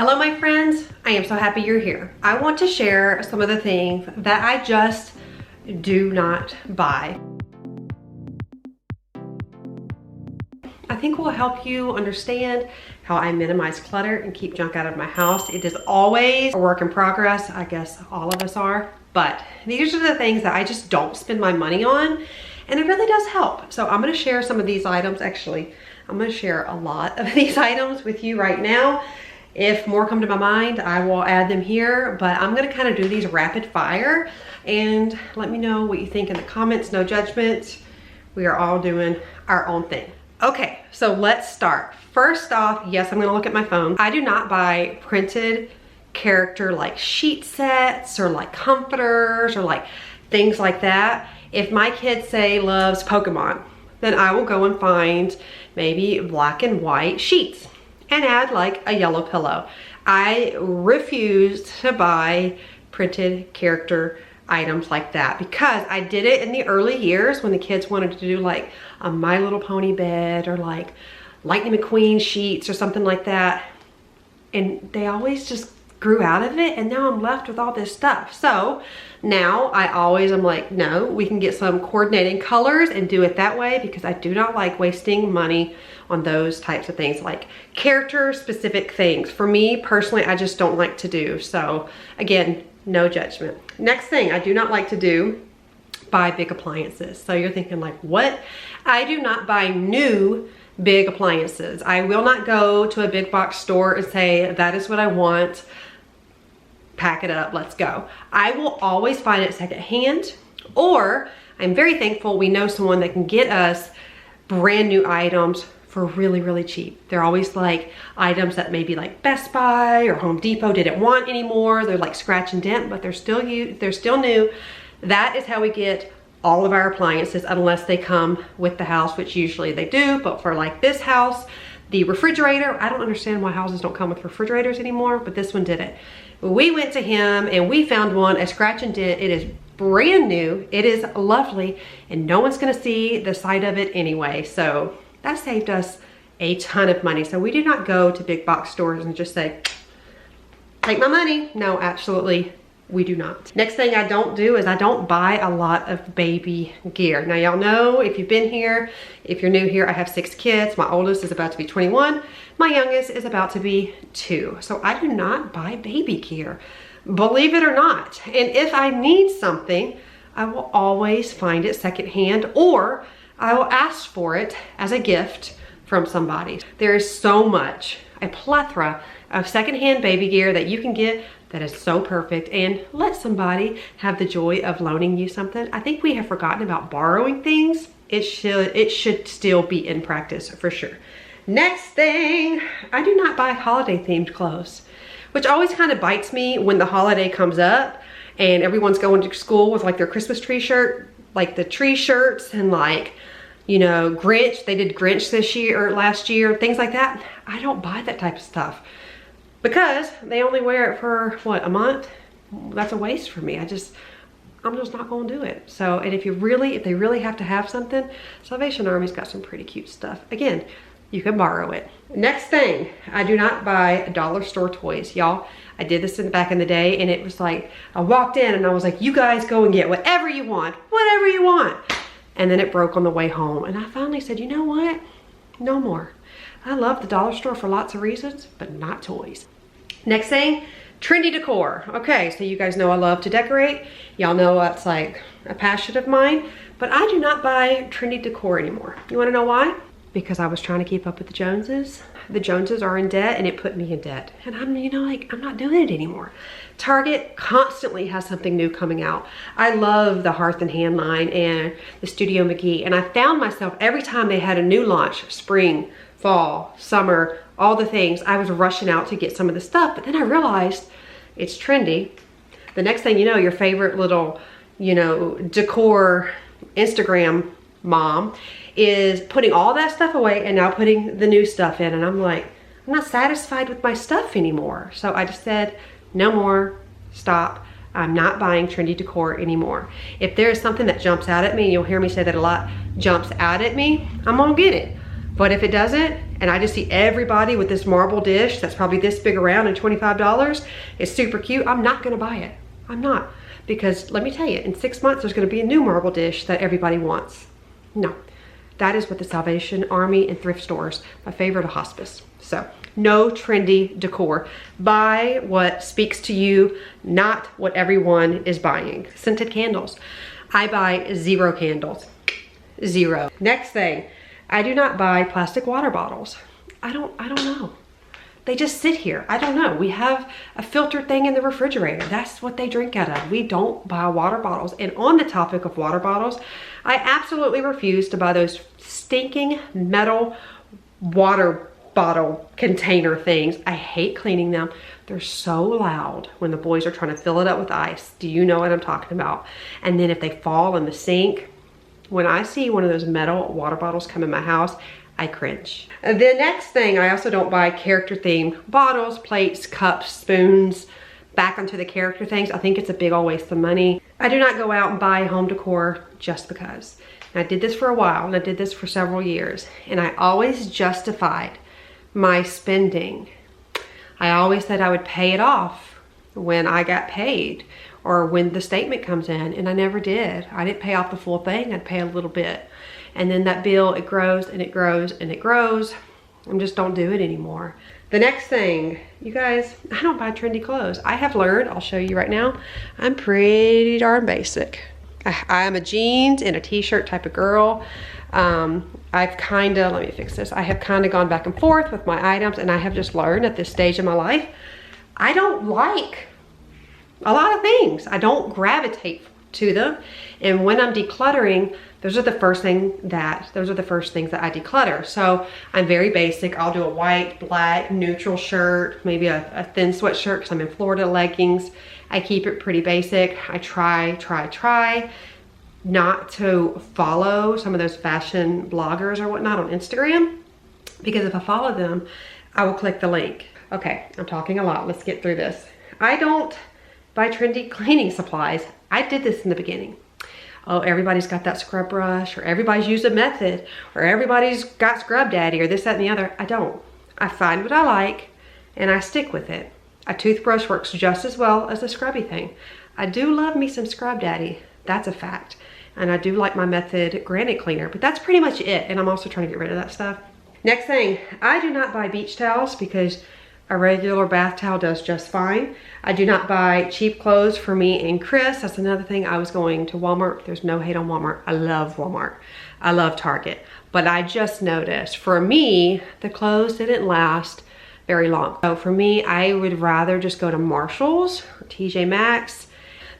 Hello my friends, I am so happy you're here. I want to share some of the things that I just do not buy. I think will help you understand how I minimize clutter and keep junk out of my house. It is always a work in progress. I guess all of us are, but these are the things that I just don't spend my money on, and it really does help. So I'm gonna share some of these items. Actually, I'm gonna share a lot of these items with you right now. If more come to my mind, I will add them here, but I'm gonna kind of do these rapid fire and let me know what you think in the comments. No judgment. We are all doing our own thing. Okay, so let's start. First off, yes, I'm gonna look at my phone. I do not buy printed character like sheet sets or like comforters or like things like that. If my kid say loves Pokemon, then I will go and find maybe black and white sheets and add like a yellow pillow. I refuse to buy printed character items like that because I did it in the early years when the kids wanted to do like a My Little Pony bed or like Lightning McQueen sheets or something like that. And they always just grew out of it, and now I'm left with all this stuff. So now I always am like, no, we can get some coordinating colors and do it that way because I do not like wasting money on those types of things, like character specific things. For me personally, I just don't like to do. So again, no judgment. Next thing I do not like to do, buy big appliances. So you're thinking like, what? I do not buy new big appliances. I will not go to a big box store and say, that is what I want. Pack it up, let's go. I will always find it secondhand, or I'm very thankful we know someone that can get us brand new items for really, really cheap. They're always like items that maybe like Best Buy or Home Depot didn't want anymore. They're like scratch and dent, but they're still new. That is how we get all of our appliances, unless they come with the house, which usually they do. But for like this house, the refrigerator, I don't understand why houses don't come with refrigerators anymore, but this one did it. We went to him and we found one, a scratch and dent. It is brand new, it is lovely, and no one's gonna see the side of it anyway. So that saved us a ton of money. So we do not go to big box stores and just say, take my money. No, absolutely, we do not. Next thing I don't do is I don't buy a lot of baby gear. Now y'all know, if you've been here, if you're new here, I have 6 kids. My oldest is about to be 21. My youngest is about to be 2. So I do not buy baby gear, believe it or not. And if I need something, I will always find it secondhand, or I will ask for it as a gift from somebody. There is so much, a plethora of secondhand baby gear that you can get that is so perfect, and let somebody have the joy of loaning you something. I think we have forgotten about borrowing things. It should still be in practice for sure. Next thing, I do not buy holiday themed clothes, which always kind of bites me when the holiday comes up and everyone's going to school with like their Christmas tree shirt, like the tree shirts, and like, you know, Grinch, they did Grinch this year or last year, things like that. I don't buy that type of stuff because they only wear it for what, a month? That's a waste for me. I'm just not gonna do it. So, and if they really have to have something, Salvation Army's got some pretty cute stuff. Again, you can borrow it. Next thing, I do not buy dollar store toys. Y'all, I did this back in the day, and it was like, I walked in and I was like, you guys go and get whatever you want, whatever you want. And then it broke on the way home. And I finally said, you know what? No more. I love the dollar store for lots of reasons, but not toys. Next thing, trendy decor. Okay, so you guys know I love to decorate. Y'all know that's like a passion of mine, but I do not buy trendy decor anymore. You wanna know why? Because I was trying to keep up with the Joneses. The Joneses are in debt, and it put me in debt. And I'm not doing it anymore. Target constantly has something new coming out. I love the Hearth and Hand line and the Studio McGee. And I found myself every time they had a new launch, spring, fall, summer, all the things, I was rushing out to get some of the stuff. But then I realized it's trendy. The next thing you know, your favorite little, you know, decor Instagram mom is putting all that stuff away and now putting the new stuff in, and I'm like, I'm not satisfied with my stuff anymore. So I just said, no more, stop. I'm not buying trendy decor anymore. If there is something that jumps out at me, and you'll hear me say that a lot, jumps out at me, I'm gonna get it. But if it doesn't, and I just see everybody with this marble dish that's probably this big around and $25, it's super cute, I'm not gonna buy it. I'm not. Because let me tell you, in 6 months, there's gonna be a new marble dish that everybody wants. No, that is what the Salvation Army and thrift stores, my favorite, a hospice. So, no trendy decor. Buy what speaks to you, not what everyone is buying. Scented candles. I buy 0 candles. 0. Next thing, I do not buy plastic water bottles. I don't know. They just sit here. I don't know. We have a filter thing in the refrigerator. That's what they drink out of. We don't buy water bottles. And on the topic of water bottles, I absolutely refuse to buy those stinking metal water bottle container things. I hate cleaning them. They're so loud when the boys are trying to fill it up with ice. Do you know what I'm talking about? And then if they fall in the sink, when I see one of those metal water bottles come in my house, I cringe. The next thing, I also don't buy character themed bottles, plates, cups, spoons, back onto the character things. I think it's a big old waste of money. I do not go out and buy home decor just because. And I did this for a while, and I did this for several years, and I always justified my spending. I always said I would pay it off when I got paid or when the statement comes in, and I never did. I didn't pay off the full thing, I'd pay a little bit. And then that bill, it grows and it grows and it grows. I just don't do it anymore. The next thing, you guys, I don't buy trendy clothes. I have learned, I'll show you right now, I'm pretty darn basic. I am a jeans and a t-shirt type of girl. I've kind of, let me fix this. I have kind of gone back and forth with my items, and I have just learned at this stage in my life, I don't like a lot of things. I don't gravitate to them. And when I'm decluttering, those are the first things that I declutter. So I'm very basic. I'll do a white, black, neutral shirt, maybe a thin sweatshirt because I'm in Florida, leggings. I keep it pretty basic. I try not to follow some of those fashion bloggers or whatnot on Instagram, because if I follow them, I will click the link. Okay, I'm talking a lot. Let's get through this. I don't buy trendy cleaning supplies. I did this in the beginning. Oh, everybody's got that scrub brush, or everybody's used a method, or everybody's got Scrub Daddy, or this, that, and the other. I don't. I find what I like, and I stick with it. A toothbrush works just as well as a scrubby thing. I do love me some Scrub Daddy. That's a fact. And I do like my Method granite cleaner, but that's pretty much it. And I'm also trying to get rid of that stuff. Next thing, I do not buy beach towels because a regular bath towel does just fine. I do not buy cheap clothes for me and Chris. That's another thing. I was going to Walmart. There's no hate on Walmart. I love Walmart. I love Target. But I just noticed, for me, the clothes didn't last very long. So for me, I would rather just go to Marshall's or TJ Maxx.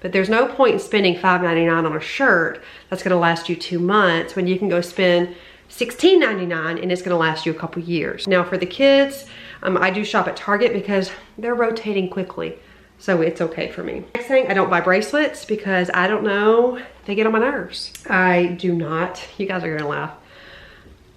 But there's no point in spending $5.99 on a shirt that's gonna last you 2 months when you can go spend $16.99 and it's gonna last you a couple years. Now for the kids, I do shop at Target because they're rotating quickly, so it's okay for me. Next thing, I don't buy bracelets because I don't know, they get on my nerves. I do not, you guys are gonna laugh.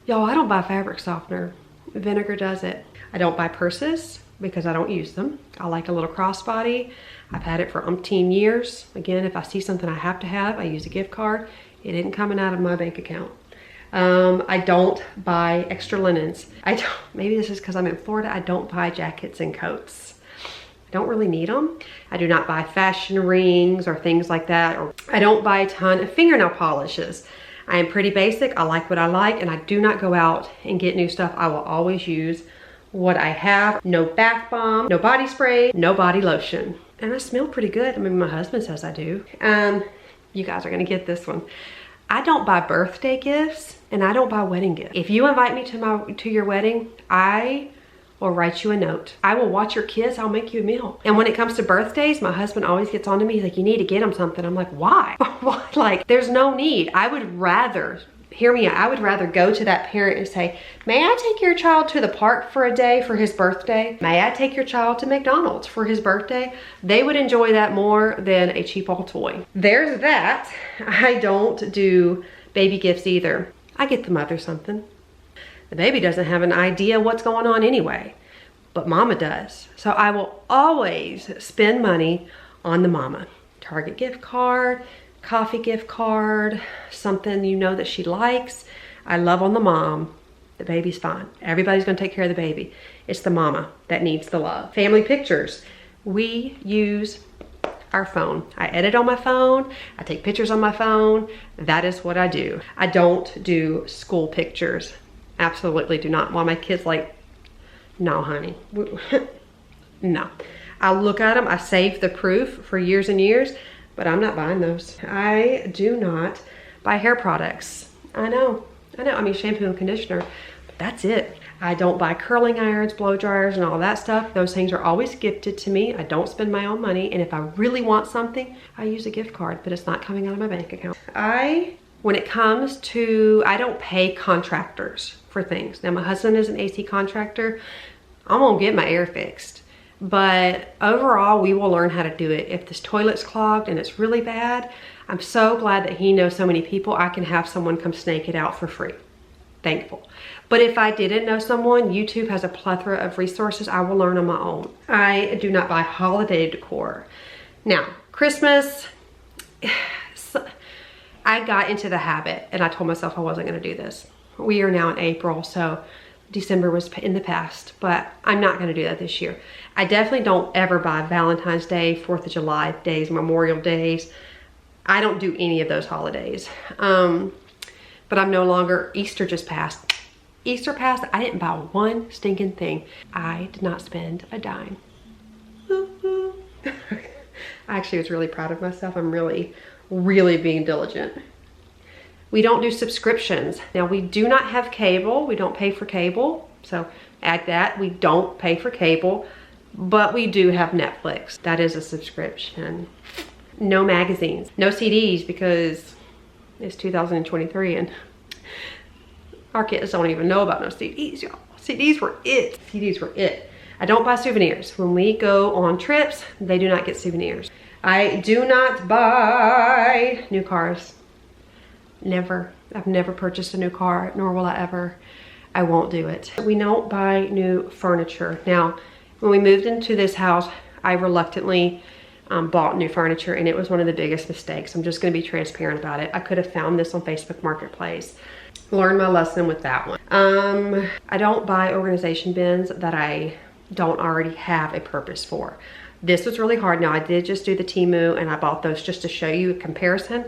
Y'all, I don't buy fabric softener. Vinegar does it. I don't buy purses because I don't use them. I like a little crossbody. I've had it for umpteen years. Again, if I see something I have to have, I use a gift card. It isn't coming out of my bank account. I don't buy extra linens. Maybe this is because I'm in Florida, I don't buy jackets and coats. I don't really need them. I do not buy fashion rings or things like that. Or I don't buy a ton of fingernail polishes. I am pretty basic. I like what I like, and I do not go out and get new stuff. I will always use what I have. No bath bomb, no body spray, no body lotion. And I smell pretty good. I mean, my husband says I do. You guys are gonna get this one. I don't buy birthday gifts, and I don't buy wedding gifts. If you invite me to your wedding, I will write you a note. I will watch your kids, I'll make you a meal. And when it comes to birthdays, my husband always gets on to me, he's like, you need to get them something. I'm like, why? Why? Like, there's no need. I would rather, hear me out, I would rather go to that parent and say, may I take your child to the park for a day for his birthday? May I take your child to McDonald's for his birthday? They would enjoy that more than a cheap old toy. There's that. I don't do baby gifts either. I get the mother something. The baby doesn't have an idea what's going on anyway, but mama does. So I will always spend money on the mama. Target gift card, coffee gift card, something you know that she likes. I love on the mom The baby's fine. Everybody's gonna take care of the baby. It's the mama that needs the love. Family pictures. We use our phone. I edit on my phone. I take pictures on my phone. That is what I do. I don't do school pictures. Absolutely do not. While my kids like, no honey, no. I look at them, I save the proof for years and years, but I'm not buying those. I do not buy hair products. I know, I mean shampoo and conditioner, but that's it. I don't buy curling irons, blow dryers, and all that stuff. Those things are always gifted to me. I don't spend my own money, and if I really want something, I use a gift card, but it's not coming out of my bank account. When it comes to, I don't pay contractors for things. Now, my husband is an AC contractor. I'm gonna get my air fixed. But overall, we will learn how to do it. If this toilet's clogged and it's really bad, I'm so glad that he knows so many people. I can have someone come snake it out for free. Thankful. But if I didn't know someone, YouTube has a plethora of resources. I will learn on my own. I do not buy holiday decor. Now, Christmas, I got into the habit and I told myself I wasn't gonna do this. We are now in April, so December was in the past, but I'm not gonna do that this year. I definitely don't ever buy Valentine's Day, 4th of July days, Memorial Days. I don't do any of those holidays. But I'm no longer, Easter just passed. Easter passed, I didn't buy one stinking thing. I did not spend a dime. I actually was really proud of myself. I'm really being diligent. We don't do subscriptions. Now, we do not have cable. We don't pay for cable. So add that, we don't pay for cable, but we do have Netflix. That is a subscription. No magazines, no CDs, because it's 2023 and our kids don't even know about no CDs, y'all. CDs were it. CDs were it. I don't buy souvenirs. When we go on trips, they do not get souvenirs. I do not buy new cars. Never. I've never purchased a new car, nor will I ever. I won't do it. We don't buy new furniture. Now, when we moved into this house, I reluctantly bought new furniture, and it was one of the biggest mistakes. I'm just gonna be transparent about it. I could have found this on Facebook Marketplace. Learned my lesson with that one. I don't buy organization bins that I don't already have a purpose for. This was really hard. Now, I did just do the Temu, and I bought those just to show you a comparison.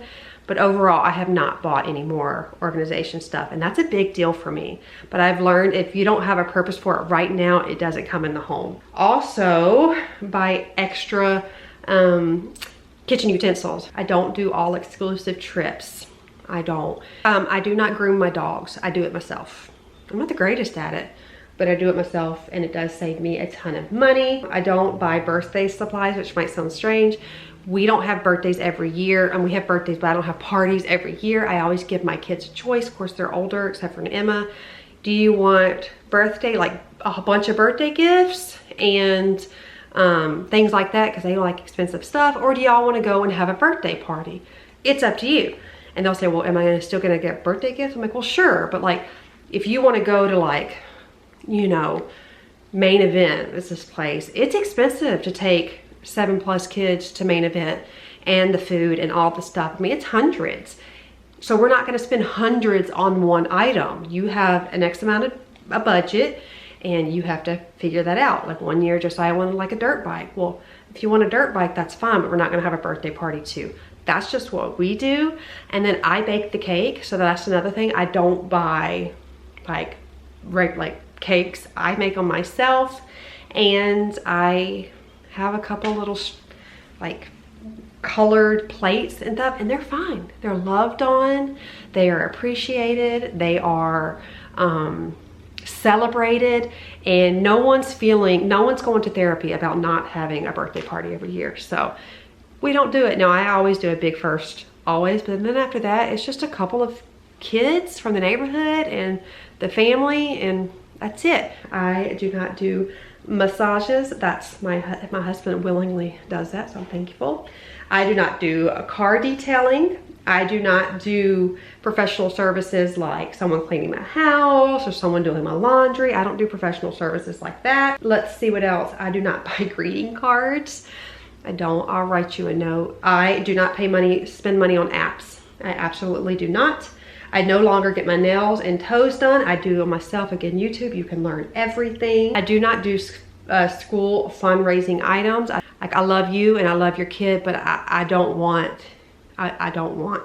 But overall, I have not bought any more organization stuff, and that's a big deal for me. But I've learned if you don't have a purpose for it right now, it doesn't come in the home. Also, buy extra kitchen utensils. I don't do all exclusive trips. I don't. I do not groom my dogs. I do it myself. I'm not the greatest at it, but I do it myself, and it does save me a ton of money. I don't buy birthday supplies, which might sound strange. We don't have birthdays every year, and we have birthdays, but I don't have parties every year. I always give my kids a choice. Of course, they're older, except for Emma. Do you want birthday, like a bunch of birthday gifts and things like that, because they like expensive stuff, or do y'all want to go and have a birthday party? It's up to you. And they'll say, well, am I still gonna get birthday gifts? I'm like, well, sure, but like, if you want to go to like, you know, Main Event is this place, it's expensive to take 7+ kids to Main Event, and the food and all the stuff. I mean, it's hundreds. So we're not gonna spend hundreds on one item. You have an X amount of a budget, and you have to figure that out. Like one year, Josiah wanted like a dirt bike. Well, if you want a dirt bike, that's fine, but we're not gonna have a birthday party too. That's just what we do. And then I bake the cake, so that's another thing. I don't buy like cakes. I make them myself, and I have a couple little like colored plates and stuff, and they're fine. They're loved on, they are appreciated, they are celebrated, and no one's going to therapy about not having a birthday party every year. So we don't do it. Now, I always do a big first, always, but then after that, it's just a couple of kids from the neighborhood and the family, and that's it. I do not do massages. That's my husband willingly does that, so I'm thankful. I do not do a car detailing. I do not do professional services like someone cleaning my house or someone doing my laundry. I don't do professional services like that. Let's see what else. I do not buy greeting cards. I don't. I'll write you a note. I do not spend money on apps. I absolutely do not. I no longer get my nails and toes done. I do them myself. Again, YouTube, you can learn everything. I do not do school fundraising items. I love you and I love your kid, but I don't want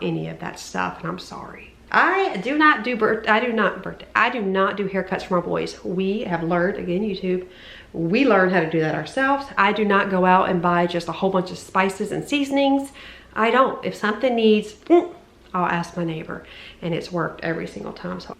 any of that stuff, and I'm sorry. I do not do haircuts for my boys. We have learned, again, YouTube, we learned how to do that ourselves. I do not go out and buy just a whole bunch of spices and seasonings. I don't. If something needs, I'll ask my neighbor, and it's worked every single time. So,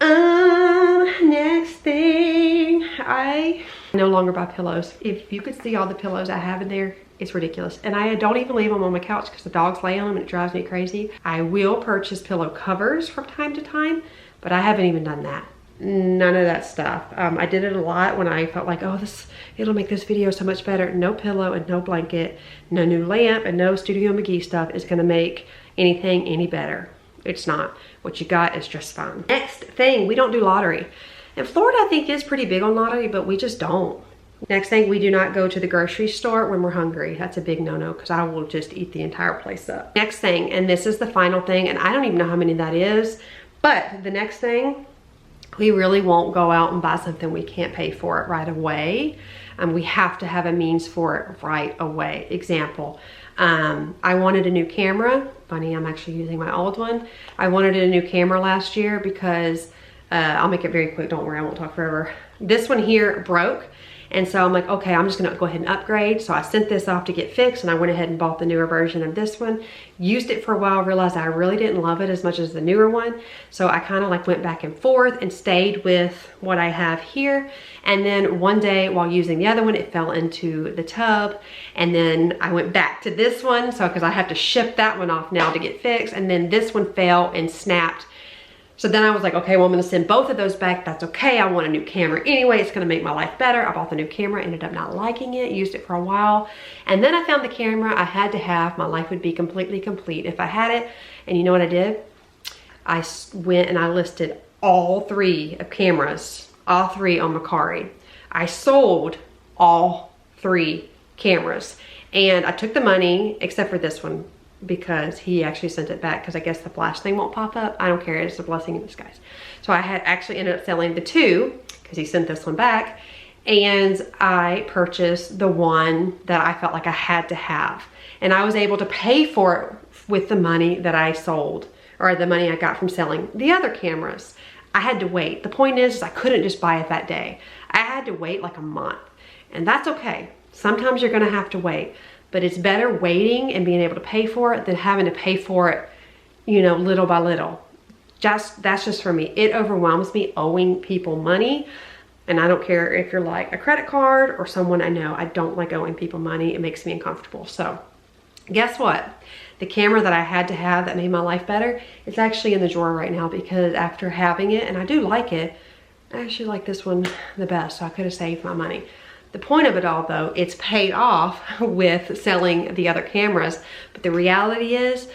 next thing, I no longer buy pillows. If you could see all the pillows I have in there, it's ridiculous. And I don't even leave them on my couch because the dogs lay on them and it drives me crazy. I will purchase pillow covers from time to time, but I haven't even done that. None of that stuff. I did it a lot when I felt like, oh, it'll make this video so much better. No pillow and no blanket, no new lamp, and no Studio McGee stuff is gonna make anything any better. It's not. What you got is just fine. Next thing, we don't do lottery. And Florida, I think, is pretty big on lottery, but we just don't. Next thing, we do not go to the grocery store when we're hungry. That's a big no-no because I will just eat the entire place up. Next thing, and this is the final thing, and I don't even know how many that is, but the next thing, we really won't go out and buy something we can't pay for it right away. We have to have a means for it right away. Example, I wanted a new camera. Funny, I'm actually using my old one. I wanted a new camera last year because, I'll make it very quick, don't worry, I won't talk forever. This one here broke. And so I'm like, okay, I'm just gonna go ahead and upgrade. So I sent this off to get fixed, and I went ahead and bought the newer version of this one. Used it for a while, realized I really didn't love it as much as the newer one. So I kind of like went back and forth and stayed with what I have here. And then one day while using the other one, it fell into the tub. And then I went back to this one. So, cause I have to ship that one off now to get fixed. And then this one fell and snapped. So then I was like, okay, well, I'm gonna send both of those back. That's okay, I want a new camera anyway. It's gonna make my life better. I bought the new camera, ended up not liking it, used it for a while. And then I found the camera I had to have. My life would be completely complete if I had it. And you know what I did? I went and I listed all three of cameras, all three on Mercari. I sold all three cameras. And I took the money, except for this one, because he actually sent it back because I guess the flash thing won't pop up. I don't care, it's a blessing in disguise. So I had actually ended up selling the two because he sent this one back, and I purchased the one that I felt like I had to have. And I was able to pay for it with the money that I sold, or the money I got from selling the other cameras. I had to wait. The point is I couldn't just buy it that day. I had to wait like a month, and that's okay. Sometimes you're gonna have to wait. But it's better waiting and being able to pay for it than having to pay for it, you know, little by little. That's just for me. It overwhelms me owing people money. And I don't care if you're like a credit card or someone I know. I don't like owing people money. It makes me uncomfortable. So guess what? The camera that I had to have that made my life better, it's actually in the drawer right now because after having it, and I do like it, I actually like this one the best. So I could have saved my money. The point of it all though, it's paid off with selling the other cameras. But the reality is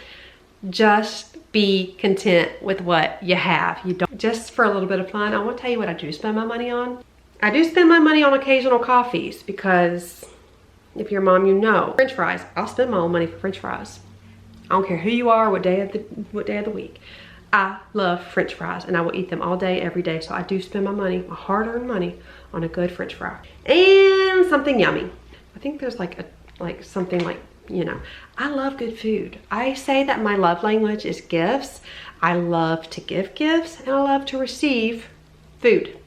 just be content with what you have. You don't, just for a little bit of fun, I want to tell you what I do spend my money on. I do spend my money on occasional coffees because if you're a mom, you know. French fries, I'll spend my own money for French fries. I don't care who you are, what day of the week. I love French fries and I will eat them all day, every day. So I do spend my money, my hard-earned money, on a good French fry. And something yummy. I think there's something like, you know, I love good food. I say that my love language is gifts. I love to give gifts and I love to receive food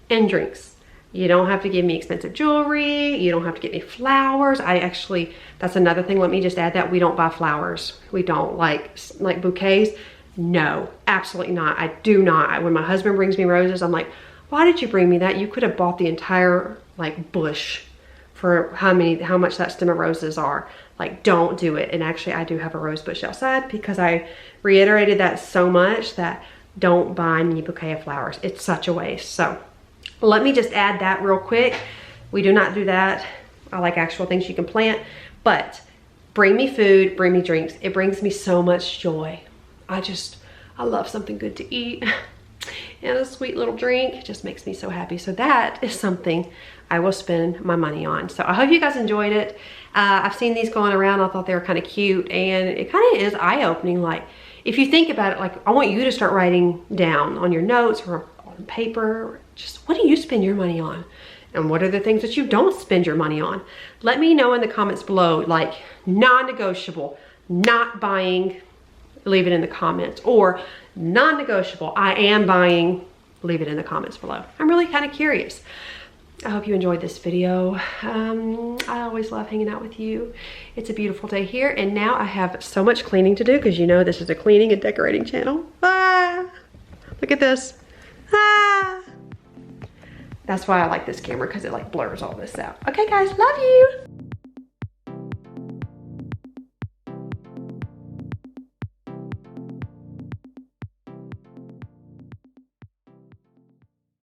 and drinks. You don't have to give me expensive jewelry. You don't have to get me flowers. That's another thing. Let me just add that we don't buy flowers. We don't like bouquets. No, absolutely not. I do not. When my husband brings me roses, I'm like, why did you bring me that? You could have bought the entire like bush for how much that stem of roses are. Like, don't do it. And actually I do have a rose bush outside because I reiterated that so much, that don't buy me a bouquet of flowers. It's such a waste. So let me just add that real quick. We do not do that. I like actual things you can plant, but bring me food, bring me drinks. It brings me so much joy. I love something good to eat and a sweet little drink. It just makes me so happy. So that is something I will spend my money on. So I hope you guys enjoyed it. I've seen these going around. I thought they were kind of cute, and it kind of is eye-opening. Like, if you think about it, like I want you to start writing down on your notes or on paper, just what do you spend your money on? And what are the things that you don't spend your money on? Let me know in the comments below, like non-negotiable, not buying, leave it in the comments, or non-negotiable, I am buying, leave it in the comments below. I'm really kind of curious. I hope you enjoyed this video. I always love hanging out with you. It's a beautiful day here, and now I have so much cleaning to do because you know this is a cleaning and decorating channel. Ah, look at this. Ah. That's why I like this camera, because it like blurs all this out. Okay guys, love you.